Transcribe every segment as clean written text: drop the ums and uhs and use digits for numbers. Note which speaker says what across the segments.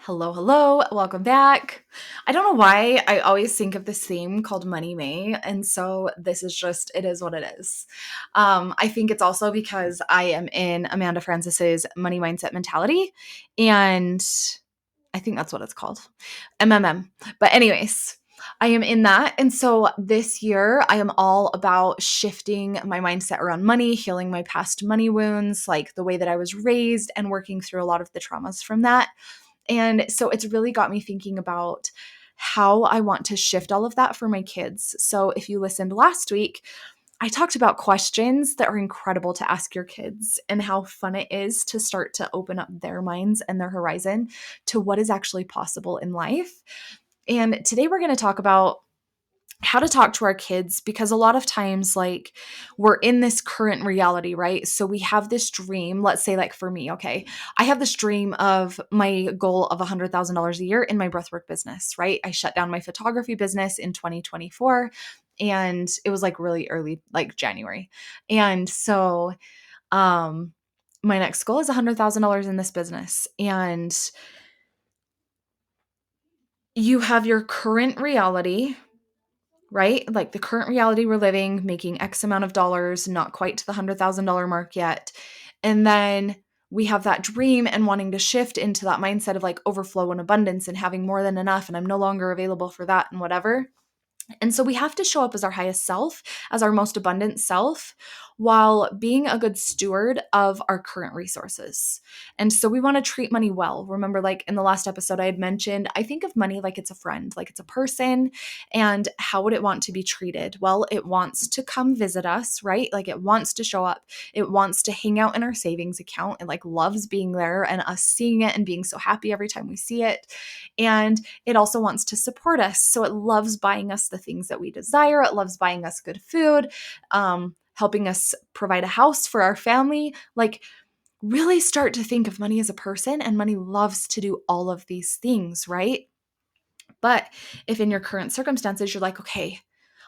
Speaker 1: Hello, hello, welcome back. I don't know why I always think of this theme called Money May, and so this is just, it is what it is. I think it's also because I am in Amanda Francis's Money Mindset Mentality, and I think that's what it's called, MMM. But anyways, I am in that. And so this year, I am all about shifting my mindset around money, healing my past money wounds, like the way that I was raised, and working through a lot of the traumas from that. And so it's really got me thinking about how I want to shift all of that for my kids. So if you listened last week, I talked about questions that are incredible to ask your kids and how fun it is to start to open up their minds and their horizon to what is actually possible in life. And today we're going to talk about how to talk to our kids because a lot of times like we're in this current reality, right? So we have this dream, let's say like for me, okay, I have this dream of my goal of $100,000 a year in my breathwork business, right? I shut down my photography business in 2024 and it was like really early, like January. And so my next goal is $100,000 in this business. And you have your current reality, right? Like the current reality we're living, making X amount of dollars, not quite to the $100,000 mark yet. And then we have that dream and wanting to shift into that mindset of like overflow and abundance and having more than enough. And I'm no longer available for that and whatever. And so we have to show up as our highest self, as our most abundant self, while being a good steward of our current resources. And so we want to treat money well. Remember, like in the last episode, I had mentioned, I think of money like it's a friend, like it's a person. And how would it want to be treated? Well, it wants to come visit us, right? Like it wants to show up. It wants to hang out in our savings account. It like loves being there and us seeing it and being so happy every time we see it. And it also wants to support us. So it loves buying us the things that we desire. It loves buying us good food, helping us provide a house for our family. Like, really start to think of money as a person, and money loves to do all of these things, right? But if in your current circumstances, you're like, okay,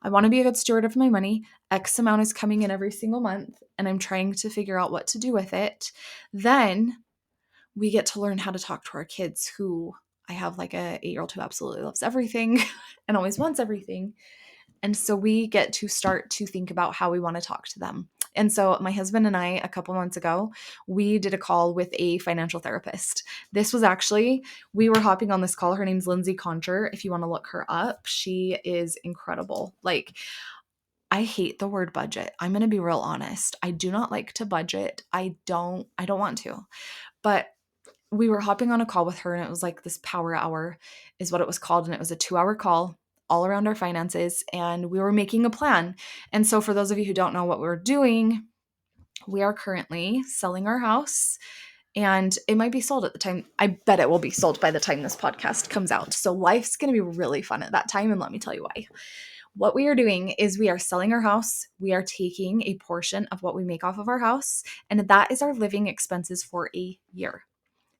Speaker 1: I want to be a good steward of my money, X amount is coming in every single month, and I'm trying to figure out what to do with it, then we get to learn how to talk to our kids who I have like a 8-year-old who absolutely loves everything and always wants everything. And so we get to start to think about how we want to talk to them. And so my husband and I, a couple months ago, we did a call with a financial therapist. This was actually, we were hopping on this call. Her name's Lindsay Concher. If you want to look her up, she is incredible. Like, I hate the word budget. I'm going to be real honest. I do not like to budget. I don't want to. But we were hopping on a call with her, and it was like this power hour is what it was called. And it was a 2-hour call all around our finances, and we were making a plan. And so for those of you who don't know what we're doing, we are currently selling our house, and it might be sold at the time. I bet it will be sold by the time this podcast comes out. So life's going to be really fun at that time. And let me tell you why. What we are doing is we are selling our house. We are taking a portion of what we make off of our house, and that is our living expenses for a year.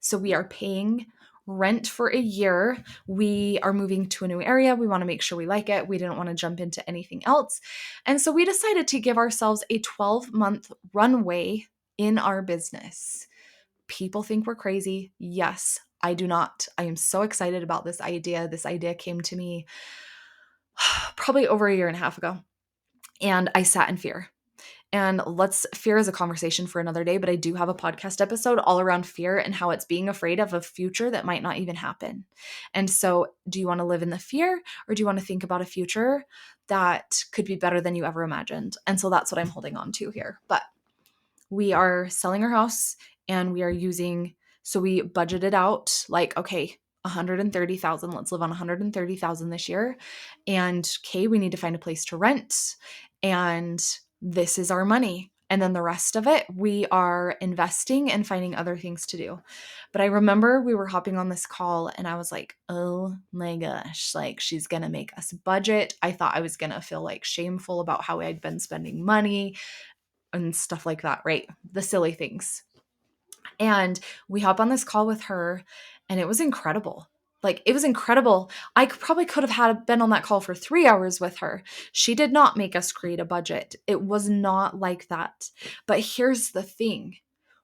Speaker 1: So we are paying rent for a year. We are moving to a new area. We want to make sure we like it. We didn't want to jump into anything else. And so we decided to give ourselves a 12-month runway in our business. People think we're crazy. Yes, I do not. I am so excited about this idea. This idea came to me probably over a year and a half ago. And I sat in fear. And fear is a conversation for another day, but I do have a podcast episode all around fear and how it's being afraid of a future that might not even happen. And so, do you want to live in the fear, or do you want to think about a future that could be better than you ever imagined? And so that's what I'm holding on to here. But we are selling our house, and we are so we budgeted out like, okay, 130,000, let's live on 130,000 this year. And okay, we need to find a place to rent, and this is our money. And then the rest of it, we are investing and finding other things to do. But I remember we were hopping on this call, and I was like, oh my gosh, like she's going to make us budget. I thought I was going to feel like shameful about how I'd been spending money and stuff like that, right? The silly things. And we hop on this call with her, and it was incredible. Like, it was incredible. I probably could have been on that call for 3 hours with her. She did not make us create a budget. It was not like that. But here's the thing.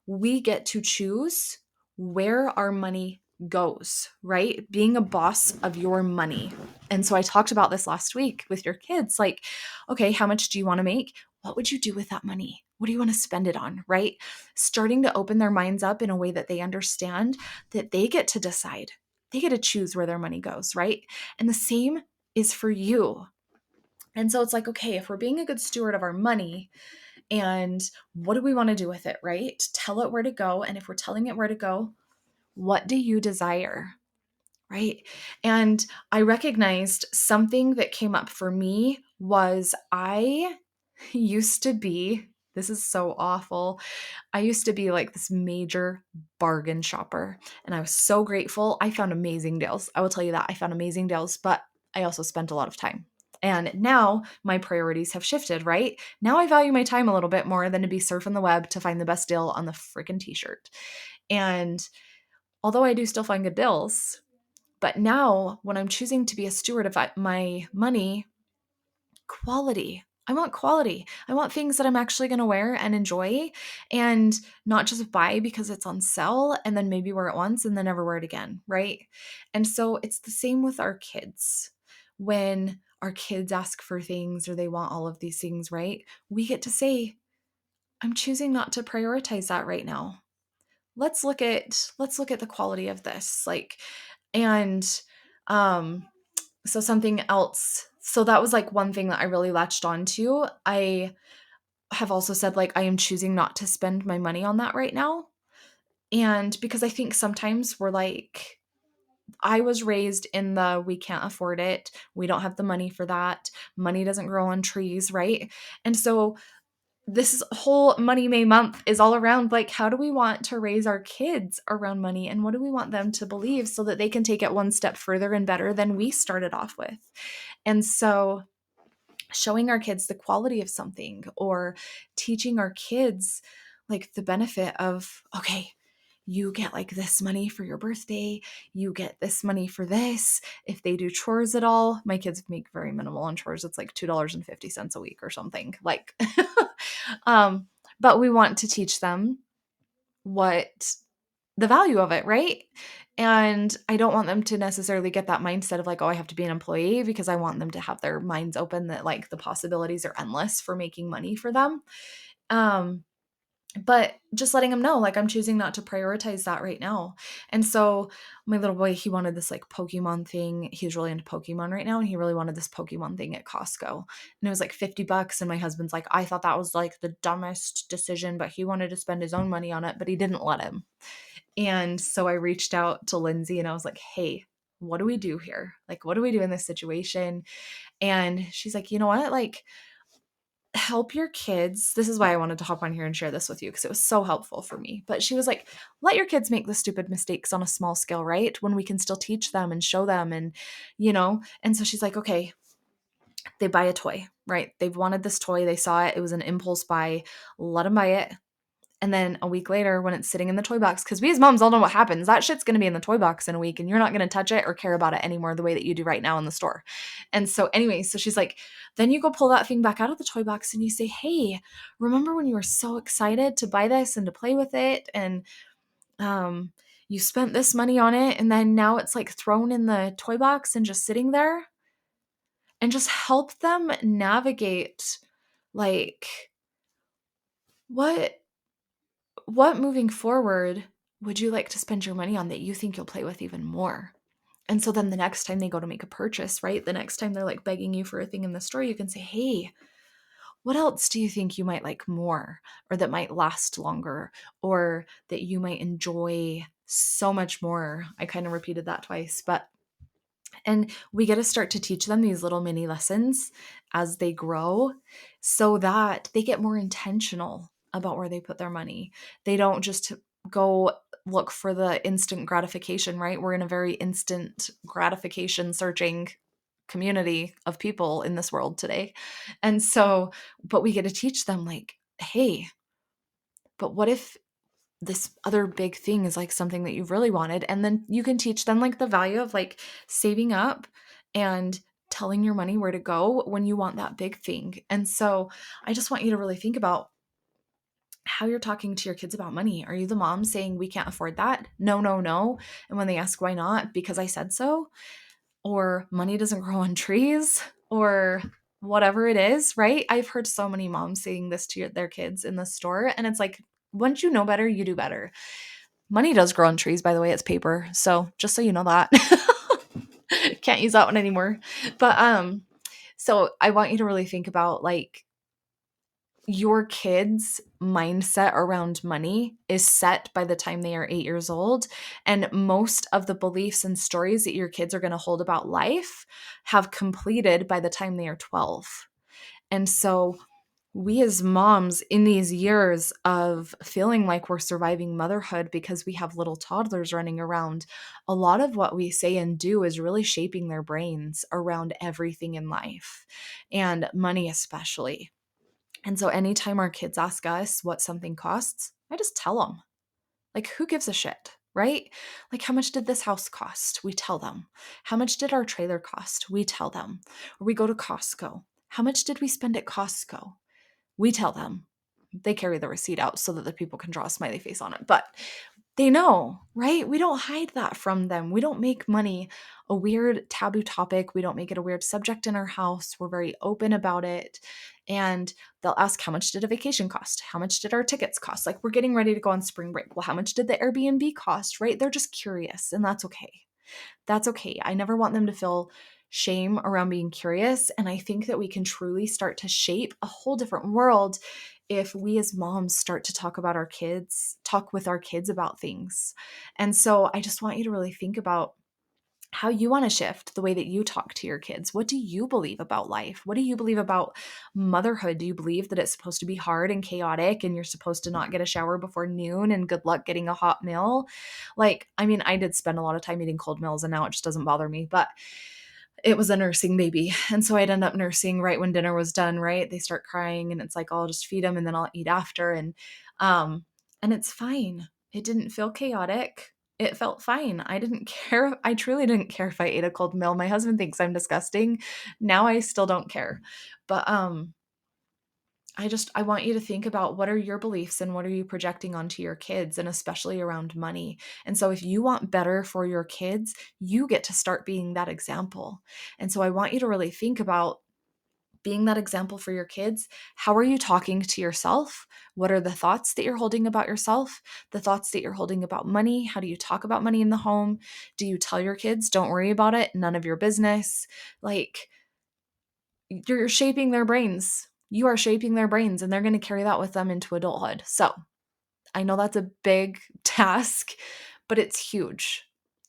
Speaker 1: We get to choose where our money goes, right? Being a boss of your money. And so I talked about this last week with your kids, like, okay, how much do you want to make? What would you do with that money? What do you want to spend it on, right? Starting to open their minds up in a way that they understand that they get to decide. They get to choose where their money goes, right? And the same is for you. And so it's like, okay, if we're being a good steward of our money, and what do we want to do with it, right? Tell it where to go. And if we're telling it where to go, what do you desire? Right. And I recognized something that came up for me was I used to be, this is so awful. I used to be like this major bargain shopper, and I was so grateful. I found amazing deals. I will tell you that I found amazing deals, but I also spent a lot of time. And now my priorities have shifted, right? Now I value my time a little bit more than to be surfing the web to find the best deal on the freaking t-shirt. And although I do still find good deals, but now when I'm choosing to be a steward of my money, quality. I want quality. I want things that I'm actually going to wear and enjoy, and not just buy because it's on sale and then maybe wear it once and then never wear it again, right? And so it's the same with our kids. When our kids ask for things or they want all of these things, right? We get to say, I'm choosing not to prioritize that right now. Let's look at the quality of this. Like, and um so something else, so that was like one thing that I really latched on to. I have also said, like, I am choosing not to spend my money on that right now. And because I think sometimes we're like, I was raised in the we can't afford it, we don't have the money for that, money doesn't grow on trees, right? And so this whole Money May month is all around, like, how do we want to raise our kids around money, and what do we want them to believe so that they can take it one step further and better than we started off with. And so showing our kids the quality of something, or teaching our kids like the benefit of, okay, you get like this money for your birthday, you get this money for this. If they do chores at all, my kids make very minimal on chores. It's like $2.50 a week or something. Like um but we want to teach them what the value of it, right? And I don't want them to necessarily get that mindset of like, oh, I have to be an employee, because I want them to have their minds open that like the possibilities are endless for making money for them. Um, but just letting them know, like, I'm choosing not to prioritize that right now. And so my little boy, he wanted this like Pokemon thing. He's really into Pokemon right now, and he really wanted this Pokemon thing at Costco. And it was like $50. And my husband's like, I thought that was like the dumbest decision, but he wanted to spend his own money on it, but he didn't let him. And so I reached out to Lindsay and I was like, hey, what do we do here? Like, what do we do in this situation? And she's like, you know what? Like, help your kids. This is why I wanted to hop on here and share this with you, because it was so helpful for me. But she was like, let your kids make the stupid mistakes on a small scale, right? When we can still teach them and show them, and. And so she's like, okay, they buy a toy, right? They've wanted this toy. They saw it. It was an impulse buy. Let them buy it. And then a week later, when it's sitting in the toy box, because we as moms all know what happens, that shit's going to be in the toy box in a week, and you're not going to touch it or care about it anymore the way that you do right now in the store. And so, anyway, so she's like, then you go pull that thing back out of the toy box and you say, hey, remember when you were so excited to buy this and to play with it? And you spent this money on it, and then now it's like thrown in the toy box and just sitting there. And just help them navigate, like, what moving forward would you like to spend your money on that you think you'll play with even more? And so then the next time they go to make a purchase, right? The next time they're like begging you for a thing in the store, you can say, hey, what else do you think you might like more, or that might last longer, or that you might enjoy so much more? I kind of repeated that twice, and we get to start to teach them these little mini lessons as they grow, so that they get more intentional about where they put their money. They don't just go look for the instant gratification, right? We're in a very instant gratification searching community of people in this world today. And so, but we get to teach them, like, hey, but what if this other big thing is like something that you've really wanted? And then you can teach them like the value of like saving up and telling your money where to go when you want that big thing. And so I just want you to really think about how you're talking to your kids about money. Are you the mom saying we can't afford that? No, no, no. And when they ask why not, because I said so, or money doesn't grow on trees, or whatever it is, right? I've heard so many moms saying this to their kids in the store, and it's like, once you know better, you do better. Money does grow on trees, by the way, it's paper. So just so you know that. Can't use that one anymore. But so I want you to really think about like your kids' mindset around money is set by the time they are 8 years old. And most of the beliefs and stories that your kids are going to hold about life have completed by the time they are 12. And so, we as moms, in these years of feeling like we're surviving motherhood because we have little toddlers running around, a lot of what we say and do is really shaping their brains around everything in life, and money especially. And so anytime our kids ask us what something costs, I just tell them. Like, who gives a shit, right? Like, how much did this house cost? We tell them. How much did our trailer cost? We tell them. Or we go to Costco. How much did we spend at Costco? We tell them. They carry the receipt out so that the people can draw a smiley face on it. But they know, right? We don't hide that from them. We don't make money a weird taboo topic. We don't make it a weird subject in our house. We're very open about it. And they'll ask, how much did a vacation cost? How much did our tickets cost? Like, we're getting ready to go on spring break. Well, how much did the Airbnb cost, right? They're just curious, and that's okay. That's okay. I never want them to feel shame around being curious. And I think that we can truly start to shape a whole different world if we as moms start to talk about our kids, talk with our kids about things. And so I just want you to really think about how you want to shift the way that you talk to your kids. What do you believe about life? What do you believe about motherhood? Do you believe that it's supposed to be hard and chaotic and you're supposed to not get a shower before noon and good luck getting a hot meal? Like, I mean, I did spend a lot of time eating cold meals and now it just doesn't bother me, but it was a nursing baby. And so I'd end up nursing right when dinner was done, right? They start crying and it's like, oh, I'll just feed them and then I'll eat after. Um, and it's fine. It didn't feel chaotic. It felt fine. I didn't care. I truly didn't care if I ate a cold meal. My husband thinks I'm disgusting. Now I still don't care. But I want you to think about what are your beliefs and what are you projecting onto your kids, and especially around money. And so if you want better for your kids, you get to start being that example. And so I want you to really think about being that example for your kids. How are you talking to yourself? What are the thoughts that you're holding about yourself? The thoughts that you're holding about money? How do you talk about money in the home? Do you tell your kids, don't worry about it, none of your business? Like, you're shaping their brains. You are shaping their brains, and they're going to carry that with them into adulthood. So I know that's a big task, but it's huge.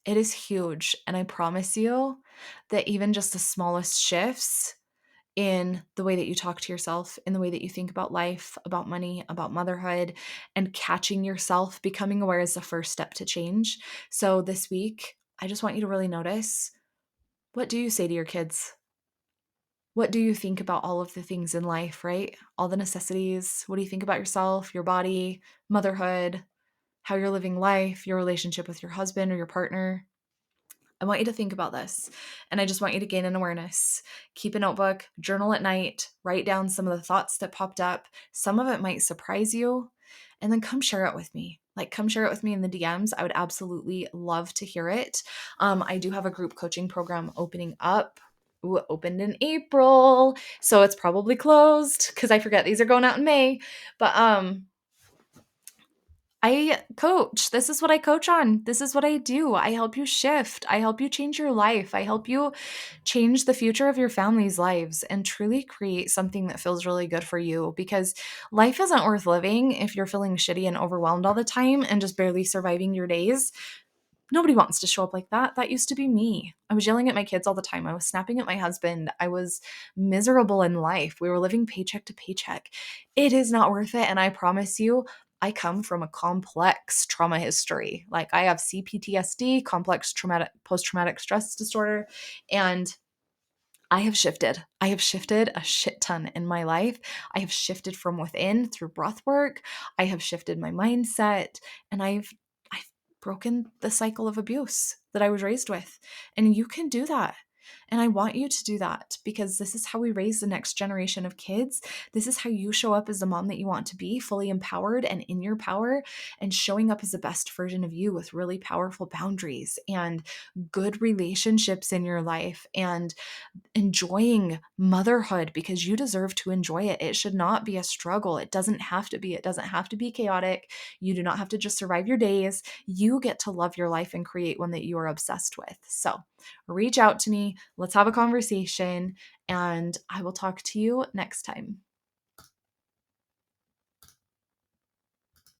Speaker 1: It is huge. And I promise you that even just the smallest shifts in the way that you talk to yourself, in the way that you think about life, about money, about motherhood, and catching yourself, becoming aware is the first step to change. So this week, I just want you to really notice, what do you say to your kids? What do you think about all of the things in life, right? All the necessities. What do you think about yourself, your body, motherhood, how you're living life, your relationship with your husband or your partner? I want you to think about this, and I just want you to gain an awareness. Keep a notebook, journal at night, write down some of the thoughts that popped up. Some of it might surprise you, and then come share it with me. Like, come share it with me in the DMs. I would absolutely love to hear it. I do have a group coaching program opening up. Ooh, it opened in April, so it's probably closed because I forget these are going out in May. But I coach. This is what I coach on. This is what I do. I help you shift. I help you change your life. I help you change the future of your family's lives and truly create something that feels really good for you, because life isn't worth living if you're feeling shitty and overwhelmed all the time and just barely surviving your days. Nobody wants to show up like that. That used to be me. I was yelling at my kids all the time. I was snapping at my husband. I was miserable in life. We were living paycheck to paycheck. It is not worth it. And I promise you, I come from a complex trauma history. Like, I have CPTSD, complex traumatic post-traumatic stress disorder, and I have shifted. I have shifted a shit ton in my life. I have shifted from within through breath work. I have shifted my mindset, and I've broken the cycle of abuse that I was raised with. And you can do that. And I want you to do that because this is how we raise the next generation of kids. This is how you show up as the mom that you want to be, fully empowered and in your power, and showing up as the best version of you with really powerful boundaries and good relationships in your life and enjoying motherhood because you deserve to enjoy it. It should not be a struggle. It doesn't have to be. It doesn't have to be chaotic. You do not have to just survive your days. You get to love your life and create one that you are obsessed with. So reach out to me. Let's have a conversation, and I will talk to you next time.